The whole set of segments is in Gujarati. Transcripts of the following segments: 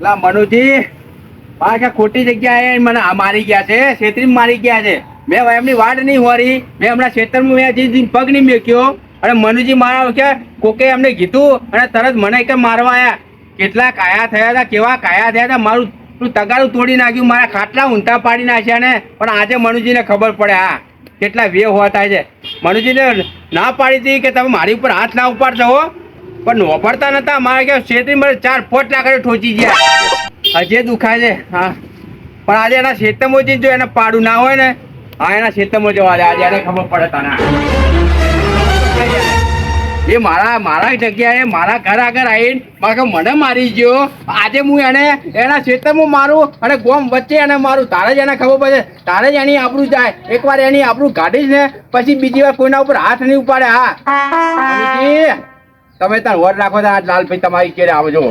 લા મનુજી પાછા ખોટી જગ્યાએ મને મારી ગયા છે, છેતરી મારી ગયા છે. મેં એમની વાડ નહીં હોરી, મેં હમણાં ખેતરમાં મેં પગ નહીં મેક્યો અને મનુજી મારા કે કોકે એમને કીધું અને તરત મને કે મારવા આવ્યા. કેટલા કાયા થયા હતા, કેવા કાયા થયા હતા, મારું તગારું તોડી નાખ્યું, મારા ખાટલા ઊંધા પાડી નાખ્યા ને. પણ આજે મનુજીને ખબર પડે હા કેટલા વે હોવા થાય છે. મનુજીને ના પાડી હતી કે તમે મારી ઉપર હાથ ના ઉપાડશો હો, પણ વાપરતા નતા. મારે કે છેતરી મને 4 ફોટ લાકડે ઠોચી ગયા. હજે દુખાય છે હા. પણ આજે એના ખેતરમાં જો એને પાડું ના હોય ને, હા એના ખેતરમાં જવા દે. આજે એને ખબર પડે તને એ મારા જગ્યાએ મારા ઘર આગળ આવીને મને મારી ગયો. આજે હું એના ખેતરમાં મારું અને ગોમ વચ્ચે એને મારું. તારે જ એને ખબર પડે, તારે જ એની આબરૂ જાય. એકવાર એની આબરૂ કાઢીશ ને પછી બીજી વાર કોઈના ઉપર હાથ નહીં ઉપાડે. હા તમે તાર વર રાખો તો આ લાલભાઈ તમારી કેરે આવજો.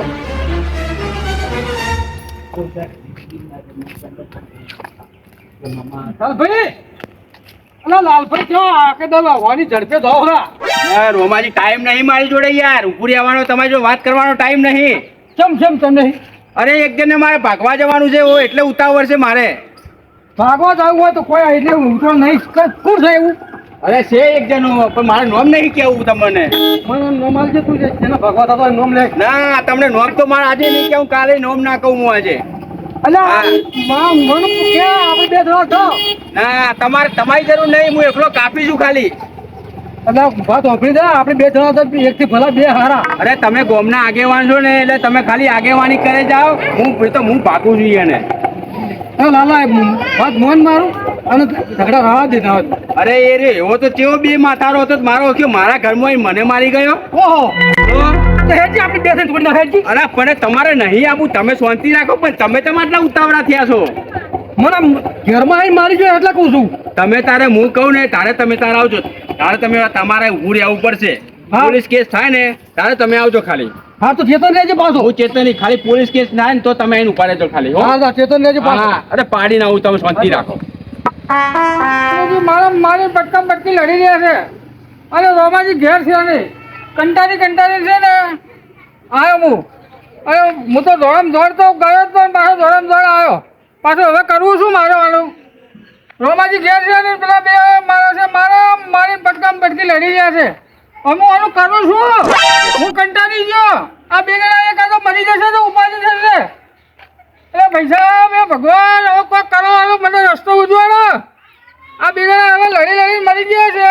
લાલભાઈ ક્યાં આકેદાર આવવાની ઝડપે દોહરા રોમાજી ટાઈમ નહીં મારી જોડે યાર. ઉપરી આવવાનો તમારી જોડે વાત કરવાનો ટાઈમ નહીં. કેમ નહીં? અરે એક જણને મારે ભાગવા જવાનું છે એટલે ઉતાવળ છે મારે. ભાગવા જવું હોય તો કોઈ એટલે ઉઠો નહીં. કોણ છે એવું? અરે છે એક જણો પણ મારે નોમ નહીં કેવું તમને. મને નોમ આલજે તું જેને ભાગવા થતો હોય નોમ લે. ના તમને નોમ તો મારે આજે નહીં કેવું, કાલે નોમ ના કહું હું આજે. અલ્યા મને કે આપણે બે જણા છો. ના તમારી જરૂર નહીં, હું એકલો કાપી છું ખાલી. એટલે વાત વાપરી દે, આપણે બે જણા તો એકથી ભલા બે હારા. અરે તમે ગોમના આગેવાન છો ને એટલે તમે ખાલી આગેવાની કરે જાઓ. હું ભાગું છું એને. લાલા વાત મોન મારું અને ઝઘડા રાવા દેતા હોત. અરે એ રે એવો તો કેવો બે માથારો હતો મારો કે મારા ઘરમાં મને મારી ગયો. ઓહો હેજી આપણે બે થોડી ના હેજી. અરે પણ તમારે નહીં આવું, તમે શાંતિ રાખો. પણ તમે આટલા ઉતાવળા થયા છો. મને ઘરમાં આવીને મારી જોઈએ એટલે કહું છું. તમે તારે હું કહું ને તારે તમે તારે આવજો. તારે તમારે ઊભું રહેવું પડશે. પોલીસ કેસ થાય ને તારે તમે આવજો ખાલી. હા તો ચેતન લેજે પાછો. હું ચેતન નહીં, ખાલી પોલીસ કેસ થાય ને તો તમે એને ઉપાડે તો ખાલી. હા ચેતન લેજે પાછો. અરે પાડી ના આવું, તમે શાંતિ રાખો. મારી પટકા પટકી લડી રહ્યા છે અને રોમાજી ઘેર છે ને કંટાળી છે ને આવ્યો હું. અરે હું તો દોડમ દોડ તો ગયો જ પણ પાછો દોડમ દોડ આવ્યો પાછો. હવે કરવું શું મારવાનું? રોમાજી ઘેર છે ને પેલા બે મારા છે મારી પટકા પટકી લડી રહ્યા છે. અમે આનું કરું છું, હું કંટાળી ગયો. આ બે જણા એકાદો મરી જશે તો ઉપાધિ થશે. એટલે પૈસા મેં ભગવાન હવે કોઈક કરો, હવે મને રસ્તો ઉજવાડો. આ બે જણા હવે લડી મરી ગયા છે.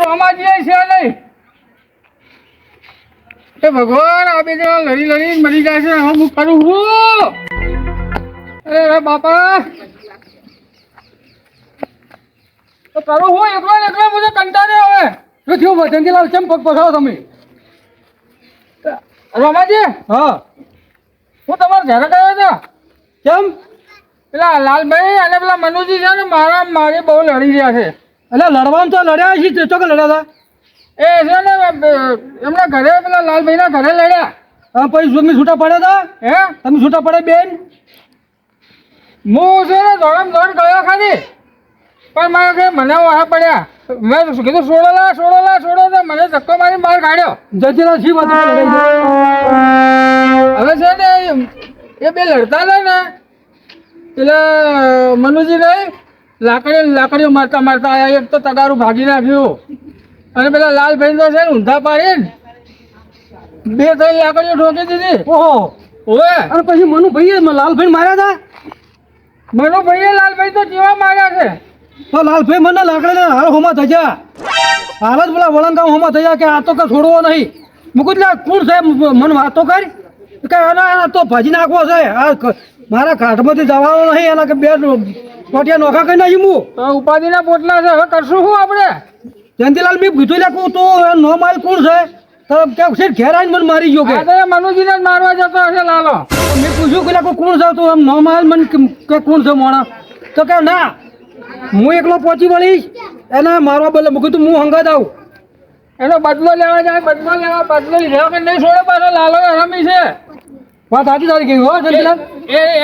રોમાજી છે નહીં એ ભગવાન, આ બે જણા લડી મરી જાય છે. હવે હું કરું છું. અરે બાપા તો કરું હું એકલો મને કંટાળ્યો. હવે શું થયું વચનજીલાલ? કેમ પગ પસાવો તમે? રોમાજી હા હું તમારે ઘરે ગયો હતો. કેમ? પેલા લાલભાઈ અને પેલા મનુજી છે ને મારી બહુ લડી રહ્યા છે. એટલે લડવાનું તો લડ્યા છે. ચોકે લડ્યા હતા એ છે ને એમના ઘરે પેલા લાલભાઈના ઘરે લડ્યા. હા પછી તમે છૂટા પડ્યા હતા? હે તમે છૂટા પડે બેન? હું છે ને દોડ ગયો ખાલી પણ મારે કે મને વાહ પડ્યા. મેં કીધું છોડો તો મને ધક્કો મારી બહાર કાઢ્યો. જજરા શી વાત હવે છે ને એ બે લડતા હતા ને પેલા મનુજી નહીં લાકડીઓ મારતા આયા. એક તો તગારું ભાગી નાખ્યું અને પેલા લાલભાઈ તો છે ને ઊંધા પાડીને 2-3 લાકડીઓ ઠોકી દીધી. ઓહો ઓવે. અને પછી મનુભાઈએ લાલભાઈ માર્યા હતા? મનુભાઈએ લાલભાઈ તો કેવા માર્યા છે? તો લાલભાઈ મને લાકડીને હાલ હોમાં થયા. હાલ જ પેલા વળંગાવ હોમાં થયા કે આ તો કઈ છોડવો નહીં. મૂકું એટલે કોણ છે મને વાતો કરી કે એના તો ભાજી નાખવો છે. આ મારા કાઢમાંથી જવાનો નહીં. એના કે 2 પોટિયા નોખા કરી નાખી હું. ઉપાધિના પોટલા છે. હવે કરશું શું આપણે? જયંતિલાલ મેં કીધું લે તું નો માલ કોણ છે? તો કે ઘેર આવીને મને મારી ગયો કે મનુજીને જ મારવા જતો હશે લાલો. મેં પૂછ્યું કે કોણ છે તું? એમ નો માલ મને કે કોણ છે મોણા? તો કે ના હું એકલો પહોંચી વળીશ એને મારવા બદલે. મૂકી તું હું હંગાત આવું. એનો બદલો લેવા જાય. બદલો લીધા કે નહીં છોડે પાછો લાલો રમી છે. વાત સાચી તારી કહી હો જયંતિલાલ.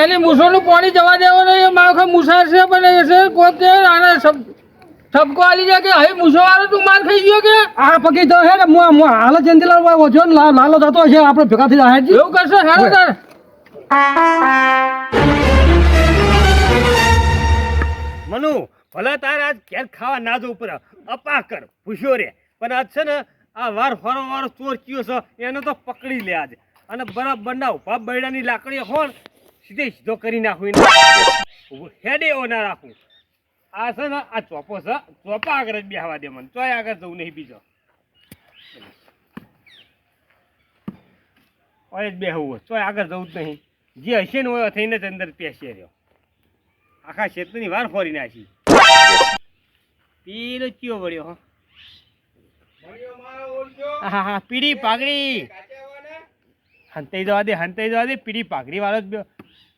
એની મૂછોનું પાણી જવા દેવો નહીં. મારો મૂછા છે પણ એ છે કોઈ કે આને ઠપકો આલી જાય કે હવે મૂછો વાળો તું માર ખાઈ ગયો કે આ પકી તો હે ને હાલ જયંતિલાલ ઓછો લાલો જતો હશે આપણે ભેગા થઈ જાય. એવું કરશે. મનુ ભલે તારે આજ ઘેર ખાવા ના જવું પડે અપા કર પૂછ્યો રે પણ આજ છે ને આ વાર વારો ચોર કયો છે એને તો પકડી લે આજ અને બરાબર ના ઉભા બૈડાની લાકડીઓ હોણ સીધો કરી નાખું હેડે એવો ના રાખું આ છે ને આ ચોપો છે ચોપા આગળ જ બેહવા દે મને ચોય આગળ જવું નહીં બીજો ઓય જ બેહવું ચોય આગળ જવું જ નહીં જે હશે ને હોય થઈને જ અંદર પેસી રહ્યો આખા ક્ષેત્રની વાર ફોરી નાખી પીલો ચિયો વળ્યો હો હા હા પીડી પાઘડી હંતાઈ જવા દે પીડી પાઘડી વાળો જ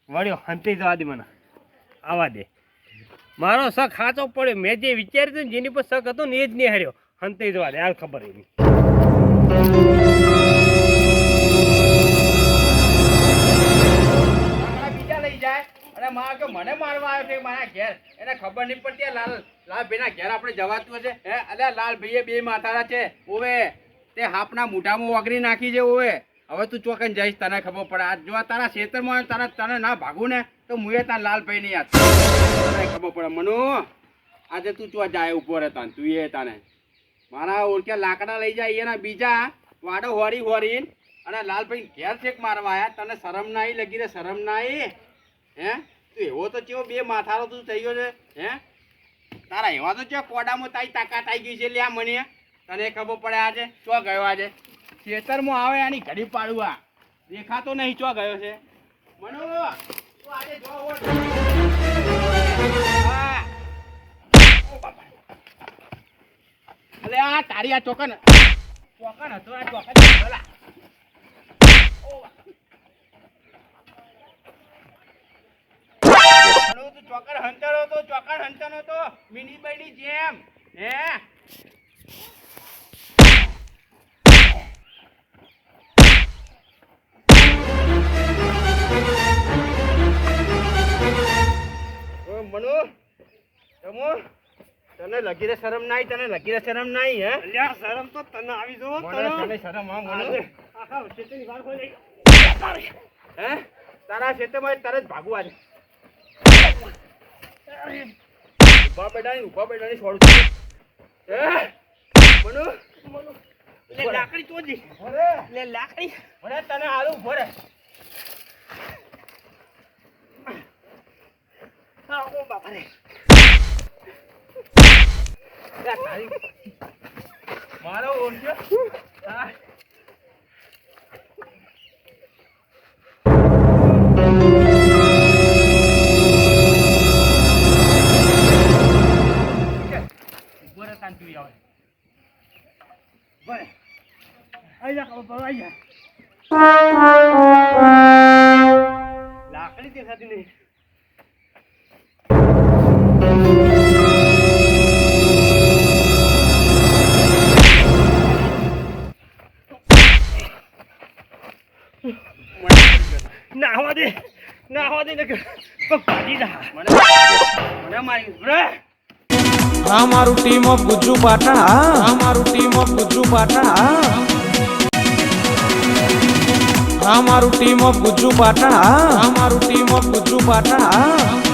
વળ્યો હંતાઈ જવા દે મને આવા દે મારો શક સાચો પડ્યો મેં જે વિચાર્યું હતું ને જેની પર શક હતો ને એ જ નહીં હાર્યો હંતાઈ જવા દે હાલ ખબર એની બીજા લઈ જાય અને મારા કે મને મારવા આવ્યો છે મારા ઘેર એને ખબર નહીં પડતી લાલ ભાઈના ઘેર આપણે જવાતું હશે હે અલ્યા લાલ ભાઈએ બે માથાના છે ઓવે તે હાપના મૂઠામાં વગરી નાખી છે ઓવે હવે તું ચોકન જઈશ તને ખબર પડે આ જો તારા ખેતરમાં તને ના ભાગું ને તો મુએ તાર લાલ ભાઈ નહીં યાદ તને ખબર પડે મનુ આજે તું ચો જાય ઉપર હતા તું એ તાને મારા ઓળખ્યા લાકડા લઈ જાય એના બીજા વાડો હોરી અને લાલભાઈ ઘેર છેક મારવા આવ્યા તને શરમ ના આવી લગી રે શરમ ના આવી હે તું એવો તો ચેવો બે માથારો તું થઈ ગયો છે હે તારા એવા તો ચેવો કોડામાં તારી તાકાત આવી ગઈ છે લ્યા મને તને ખબર પડે આજે ચો ગયો આજે ખેતરમાં આવે આની ઘડી પાડવા દેખાતો નહીં ચો ગયો છે મનુ તું આજે જો હા ઓ બાપા અલે આ તારી આ ચોકન હતો આ ચોકન ભલા ચોકર હંતાનો તો મિની બાઈની જેમ હે મનુ તમો તને લગી રે શરમ નાઈ હે અલ્યા શરમ તો તને આવી જો તને શરમ આ મનુ આખા ખેતરની વાર ખોઈ હે તારા ખેતરમાં તરત ભાગવા આજે ઉભા બેડાની છોડું હે મનુ લે લાકડી તોજી લે લાકડી મને તને હાલું ઉભો રે ઓ બાપા રે મારો ઓળખ્યો હા લાકડી દેખાતી નહીં ના હવા દે ને ભાગી જા મને મારી રે હા મારું ટીમ ઓફ ગુજ્જુ પાટણ હા મારું ટીમ ઓફ ગુજ્જુ પાટણ હા મારું ટીમ ઓફ ગુજ્જુ પાટણ હા મારું ટીમ ઓફ ગુજ્જુ પાટણ